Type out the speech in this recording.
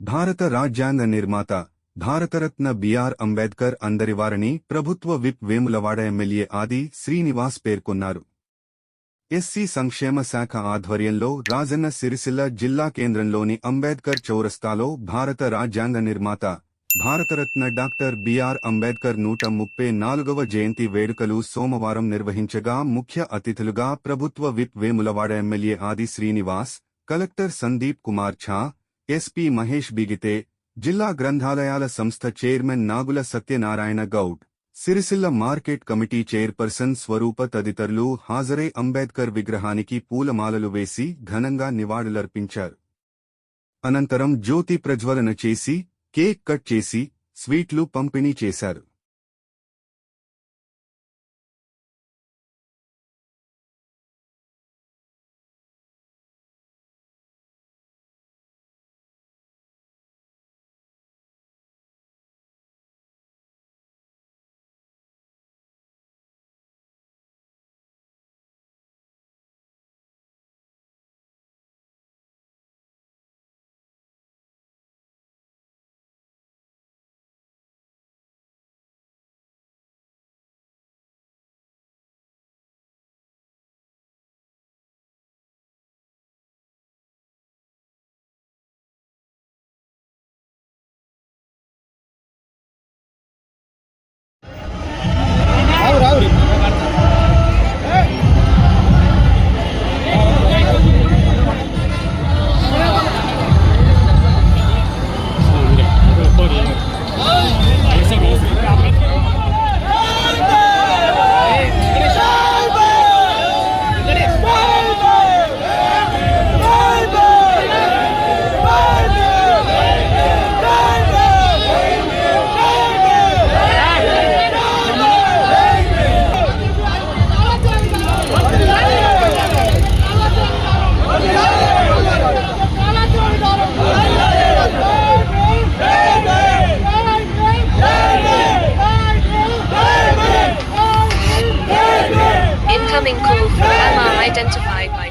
భారత రాజ్యాంగ నిర్మాత భారతరత్న బిఆర్ అంబేద్కర్ అందరివారని ప్రభుత్వ విప్ వేములవాడ ఎమ్మెల్యే ఆది శ్రీనివాస్ పేర్కొన్నారు. ఎస్సీ సంక్షేమ శాఖ ఆధ్వర్యంలో రాజన్న సిరిసిల్ల జిల్లా కేంద్రంలోని అంబేద్కర్ చౌరస్తాలో భారత రాజ్యాంగ నిర్మాత భారతరత్న డాక్టర్ బిఆర్ అంబేద్కర్ 134వ జయంతి వేడుకలు సోమవారం నిర్వహించగా ముఖ్య అతిథులుగా ప్రభుత్వ whip Vemulawada MLA Adi Srinivas, collector Sandeep Kumar Jha, SP Mahesh బిగితే, జిల్లా గ్రంథాలయాల సంస్థ chairman Nagula Satyanarayana Goud, Sircilla market committee chairperson Swaroopa తదితరులు హాజరై అంబేద్కర్ విగ్రహానికి పూలమాలలు వేసి ఘనంగా నివాళులర్పించారు. అనంతరం జ్యోతి ప్రజ్వలన చేసి, కేక్ కట్ చేసి, స్వీట్లు పంపిణీ చేశారు. Incoming call from MR identified by